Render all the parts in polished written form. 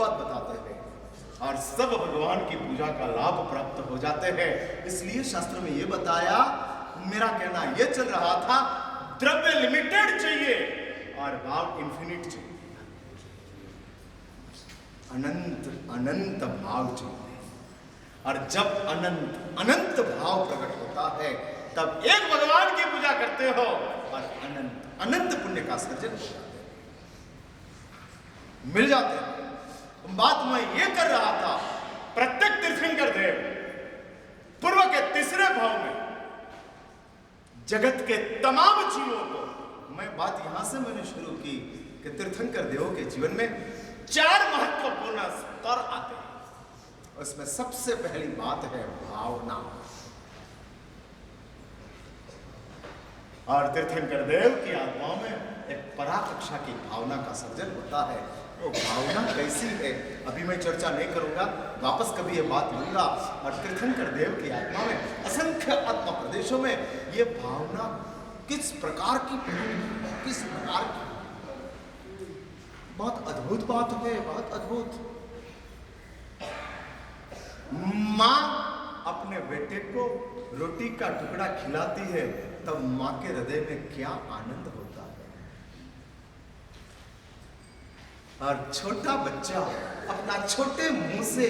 बात बताते हैं और सब भगवान की पूजा का लाभ प्राप्त हो जाते हैं। इसलिए शास्त्र में ये बताया, मेरा कहना ये चल रहा था, द्रव्य लिमिटेड चाहिए और भाव इन्फिनिट चाहिए, अनंत अनंत भाव चाहिए। और जब अनंत अनंत भाव प्रकट होता है तब एक भगवान की पूजा करते हो और अनंत अनंत पुण्य का सर्जन हो जाता है, मिल जाते हैं। बात मैं ये कर रहा था, प्रत्येक तीर्थंकर देव पूर्व के तीसरे भाव में जगत के तमाम जीवों को, मैं बात यहां से मैंने शुरू की कि तीर्थंकर देवों के जीवन में 4 महत्वपूर्ण स्तर आते हैं। उसमें सबसे पहली बात है भावना। और तीर्थंकर देव की आत्माओं में एक पराकक्षा की भावना का सर्जन होता है। वो भावना कैसी है अभी मैं चर्चा नहीं करूंगा, वापस कभी ये बात लूंगा। और तीर्थंकर देव की आत्मा में असंख्य आत्मा प्रदेशों में ये भावना किस प्रकार की, किस प्रकार की, बहुत अद्भुत बात है, बहुत अद्भुत। माँ अपने बेटे को रोटी का टुकड़ा खिलाती है तब माँ के हृदय में क्या आनंद होता है। और छोटा बच्चा अपना छोटे मुंह से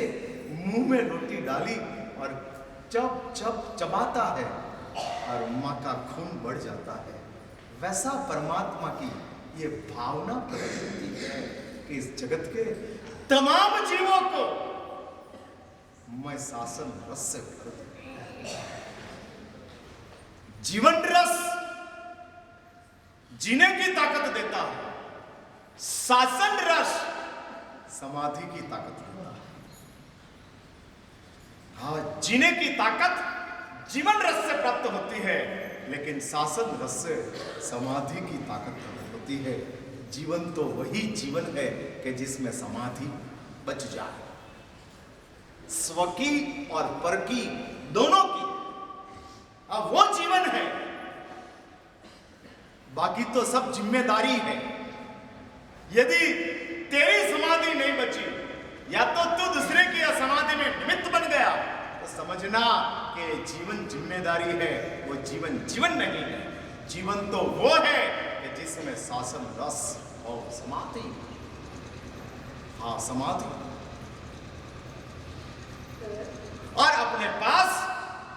मुंह में रोटी डाली और चब चब चबाता है और माँ का खून बढ़ जाता है। वैसा परमात्मा की ये भावना प्रकट होती है कि इस जगत के तमाम जीवों को मैं शासन रस से भर दूं। जीवन रस जीने की ताकत देता है, शासन रस समाधि की ताकत देता है। हाँ, जीने की ताकत जीवन रस से प्राप्त होती है, लेकिन शासन रस से समाधि की ताकत प्राप्त होती है। जीवन तो वही जीवन है कि जिसमें समाधि बच जाए, स्व की और पर की दोनों की। अब वो जीवन है, बाकी तो सब जिम्मेदारी है। यदि तेरी समाधि नहीं बची या तो तू दूसरे की समाधि में निमित्त बन गया तो समझना कि जीवन जिम्मेदारी है, वो जीवन जीवन नहीं है। जीवन तो वो है कि जिसमें शासन रस और समाधि। हाँ, समाधि। और अपने पास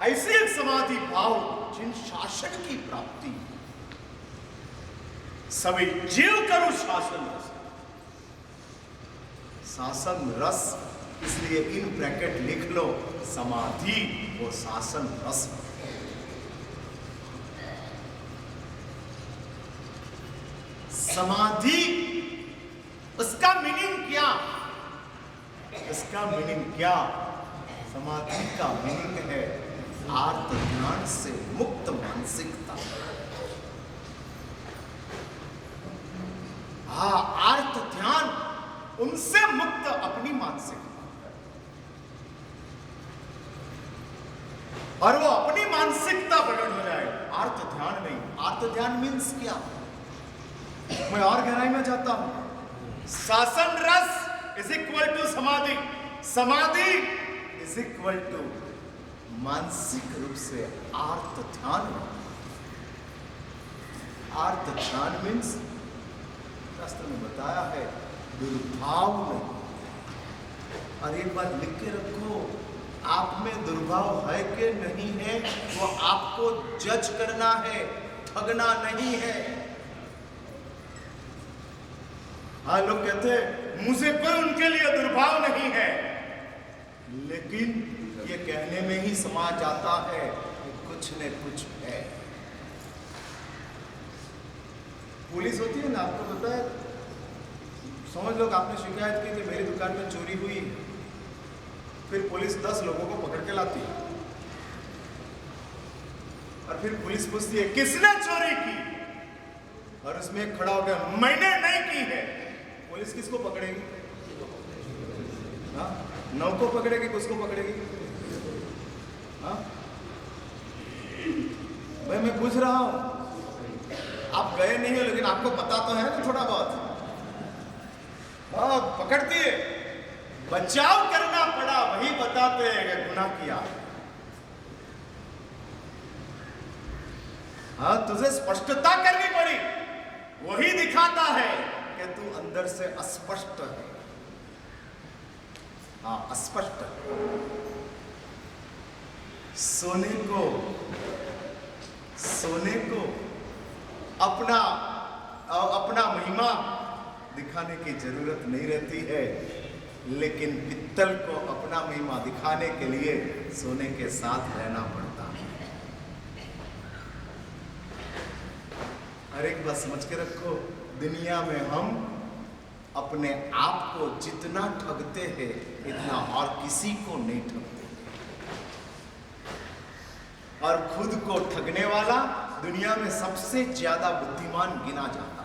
ऐसी एक समाधि भाव जिन शासन की प्राप्ति, सभी जीव करो शासन रस। शासन रस, इसलिए इन ब्रैकेट लिख लो, समाधि वो शासन रस। समाधि, उसका मीनिंग क्या? इसका मीनिंग क्या? समाधि का मीनिंग है आर्त ध्यान से मुक्त मानसिकता। हाँ, आर्त ध्यान, उनसे मुक्त अपनी मानसिकता। और वो अपनी मानसिकता प्रकट हो जाए, आर्त ध्यान नहीं। आर्त ध्यान मीन्स क्या? मैं और गहराई में जाता हूं। शासन रस इज इक्वल टू समाधि, समाधि इज इक्वल टू मानसिक रूप से आर्त ध्यान। आर्त ध्यान मीन्स, शास्त्र में बताया है, दुर्भाव नहीं। और एक बात लिख के रखो, आप में दुर्भाव है कि नहीं है वो आपको जज करना है, ठगना नहीं है। हाँ, लोग कहते हैं मुझे कोई उनके लिए दुर्भाव नहीं है, लेकिन ये कहने में ही समा जाता है कि कुछ न कुछ है। पुलिस होती है ना, आपको पता है, समझ लो आपने शिकायत की कि मेरी दुकान में चोरी हुई, फिर पुलिस 10 लोगों को पकड़ के लाती है और फिर पुलिस पूछती है किसने चोरी की, और उसमें एक खड़ा हो गया मैंने नहीं की है। पुलिस किसको पकड़ेगी? हाँ, 9 को पकड़ेगी, किसको पकड़ेगी? हाँ, भाई मैं पूछ रहा हूं, आप गए नहीं हो लेकिन आपको पता तो है ना थोड़ा बहुत। हाँ, पकड़ती है बचाव करना पड़ा वही बताते हैं कि गुनाह किया। हाँ, तुझे स्पष्टता करनी पड़ी, वही दिखाता है कि तू अंदर से अस्पष्ट है। हाँ, अस्पष्ट। सोने को अपना महिमा दिखाने की जरूरत नहीं रहती है, लेकिन पित्तल को अपना महिमा दिखाने के लिए सोने के साथ रहना पड़ता है। हर एक बात समझ के रखो, दुनिया में हम अपने आप को जितना ठगते हैं इतना और किसी को नहीं ठगते, और खुद को ठगने वाला दुनिया में सबसे ज्यादा बुद्धिमान गिना जाता है।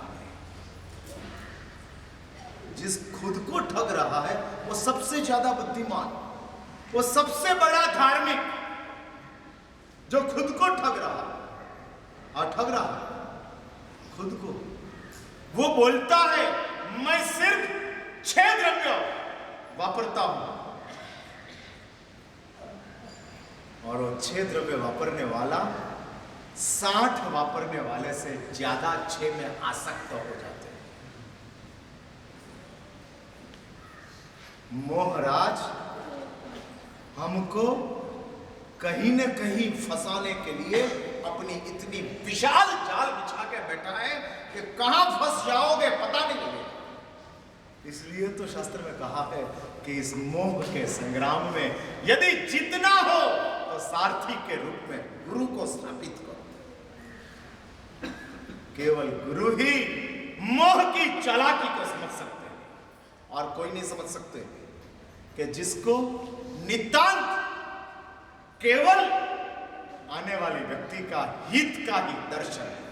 जिस खुद को ठग रहा है वो सबसे ज्यादा बुद्धिमान, वो सबसे बड़ा धार्मिक, जो खुद को ठग रहा है। और ठग रहा है खुद को। वो बोलता है मैं सिर्फ 6 द्रव्य वापरता हूं, और वो 6 द्रव्य वापरने वाला 60 वापरने वाले से ज्यादा 6 में आसक्त हो जाते हैं। मोहराज हमको कहीं न कहीं फंसाने के लिए अपनी इतनी विशाल जाल बिछा के बैठा है कि कहां फंस जाओगे पता नहीं लगेगा। इसलिए तो शास्त्र में कहा है कि इस मोह के संग्राम में यदि जीतना हो तो सारथी के रूप में गुरु को स्थापित करो। केवल गुरु ही मोह की चालाकी को समझ सकते हैं, और कोई नहीं समझ सकते कि जिसको नितांत केवल आने वाले व्यक्ति का हित का ही दर्शन है,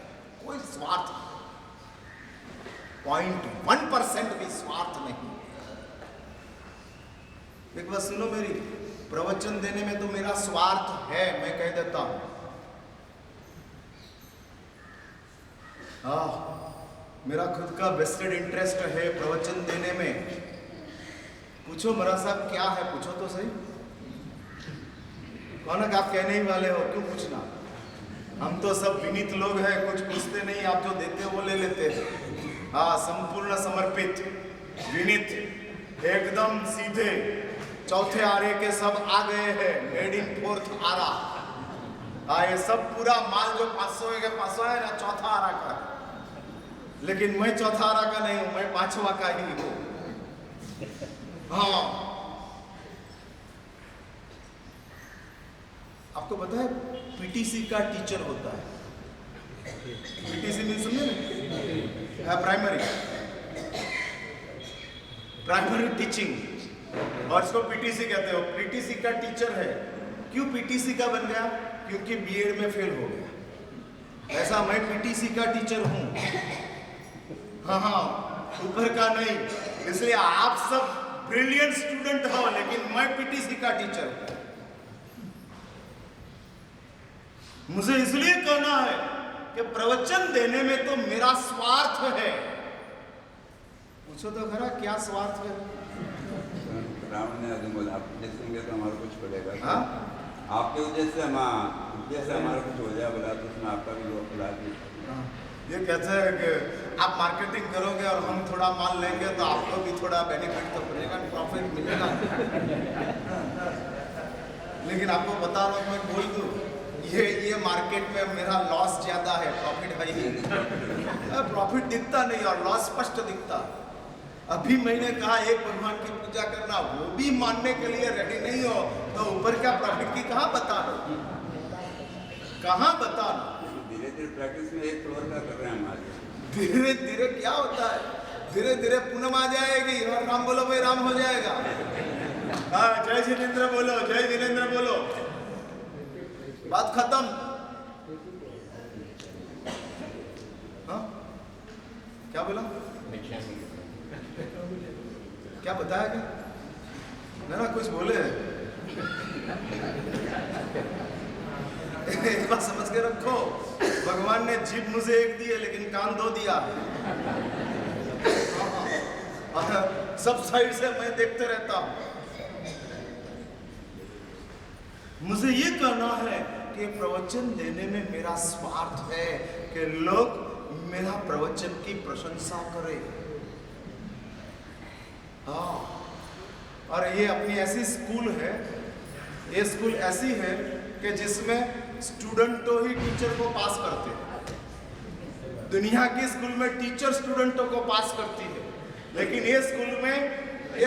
कोई स्वार्थ 0.1% भी स्वार्थ नहीं। एक बात सुनो मेरी, प्रवचन देने में तो मेरा स्वार्थ है, मैं कह देता हूं। मेरा खुद का वेस्टेड इंटरेस्ट है प्रवचन देने में। पूछो महाराज साहब क्या है, पूछो तो सही। कौन है आप कहने ही वाले हो, क्यों पूछना? हम तो सब विनीत लोग हैं, कुछ पूछते नहीं, आप जो देते हो वो ले लेते हैं। हाँ, संपूर्ण समर्पित, विनीत, एकदम सीधे। चौथे आरे के सब आ गए हैं, मेड इन 4th आरा। हाँ, ये सब पूरा माल जो 500 है 500 है ना, चौथा आरा का। लेकिन मैं चौथा आरा का नहीं हूं, मैं 5वां का ही हूं। हाँ, आपको पता है पीटीसी का टीचर होता है। पीटीसी मीन सुनिए ना, प्राइमरी टीचिंग, और इसको पीटीसी कहते हो। पीटीसी का टीचर है। क्यों पीटीसी का बन गया? क्योंकि बीएड में फेल हो गया। ऐसा मैं पीटीसी का टीचर हूं। हाँ, ऊपर का नहीं। इसलिए आप सब ब्रिलियंट स्टूडेंट हो, लेकिन मैं पीटीसी का टीचर हूं। मुझे इसलिए कहना है कि प्रवचन देने में तो मेरा स्वार्थ है। पूछो तो खरा क्या स्वार्थ है? रावण ने आगे बोला, आप जैसे तो हमारा कुछ पड़ेगा। हाँ? आपके वजह से हमारा कुछ हो जाए बोला, तो उसमें आपका भी वो ये कहते हैं कि आप मार्केटिंग करोगे और हम थोड़ा माल लेंगे तो आपको भी थोड़ा बेनिफिट तो मिलेगा, प्रॉफिट मिलेगा। लेकिन आपको बता रहा हूँ, मैं बोल दूँ, ये मार्केट में मेरा लॉस ज्यादा है, प्रॉफिट है ही। प्रॉफिट दिखता नहीं और लॉस स्पष्ट दिखता। अभी मैंने कहा एक भगवान की पूजा करना, वो भी मानने के लिए रेडी नहीं हो तो ऊपर का प्रॉफिट की कहाँ बता लो, कहाँ बता लो। धीरे धीरे प्रैक्टिस में एक फ्लोर का कर रहे हैं हमारे। धीरे धीरे क्या होता है? धीरे धीरे पूनम आ जाएगी और राम बोलो भाई राम हो जाएगा। हाँ, जय जिनेंद्र बोलो, जय जिनेंद्र बोलो, बात खत्म। हाँ, क्या बोला? क्या बताया? क्या ना कुछ बोले? एक बात समझ के रखो, भगवान ने जीभ मुझे एक दी है लेकिन कान 2 दिया। सब साइड से मैं देखते रहता हूं। मुझे ये कहना है कि प्रवचन देने में मेरा स्वार्थ है कि लोग मेरा प्रवचन की प्रशंसा करें। हाँ, और ये अपनी ऐसी स्कूल है, ये स्कूल ऐसी है कि जिसमें स्टूडेंटों ही टीचर को पास करते हैं। दुनिया की स्कूल में टीचर स्टूडेंटों को पास करती है, लेकिन ये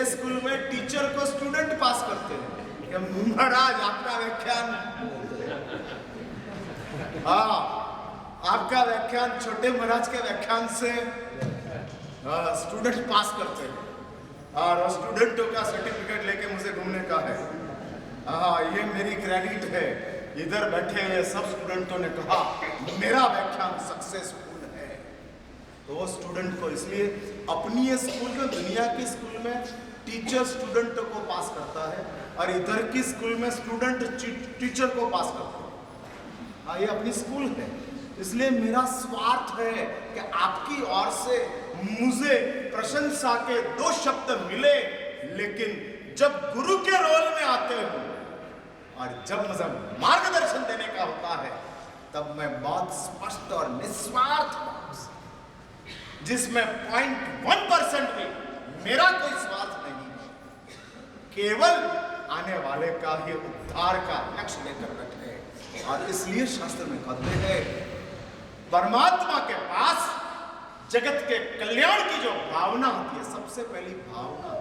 स्कूल में टीचर को स्टूडेंट पास करते हैं। कि महाराज आपका व्याख्यान, हाँ, आपका व्याख्यान छोटे महाराज के व्याख्यान से स्टूडेंट पास करते हैं, और स्टूडेंटों का सर्टिफिकेट लेके मुझे घूमने का है। हाँ, ये मेरी क्रेडिट है। इधर बैठे हुए सब स्टूडेंटों ने कहा मेरा व्याख्यान सक्सेसफुल है। तो वो स्टूडेंट को, इसलिए अपनी ये स्कूल में, दुनिया की स्कूल में टीचर स्टूडेंटों को पास करता है, और इधर की स्कूल में स्टूडेंट टीचर को पास करता है। हाँ, ये अपनी स्कूल है। इसलिए मेरा स्वार्थ है कि आपकी ओर से मुझे प्रशंसा के 2 शब्द मिले, लेकिन जब गुरु के रोल में आते हो और जब मुझे मार्गदर्शन देने का होता है, तब मैं बहुत स्पष्ट और निस्वार्थ, जिसमें 0.1% भी मेरा कोई स्वार्थ नहीं, केवल आने वाले का ही उद्धार का लक्ष्य लेकर बैठे। और इसलिए शास्त्र में कहते हैं परमात्मा के पास जगत के कल्याण की जो भावना होती है, सबसे पहली भावना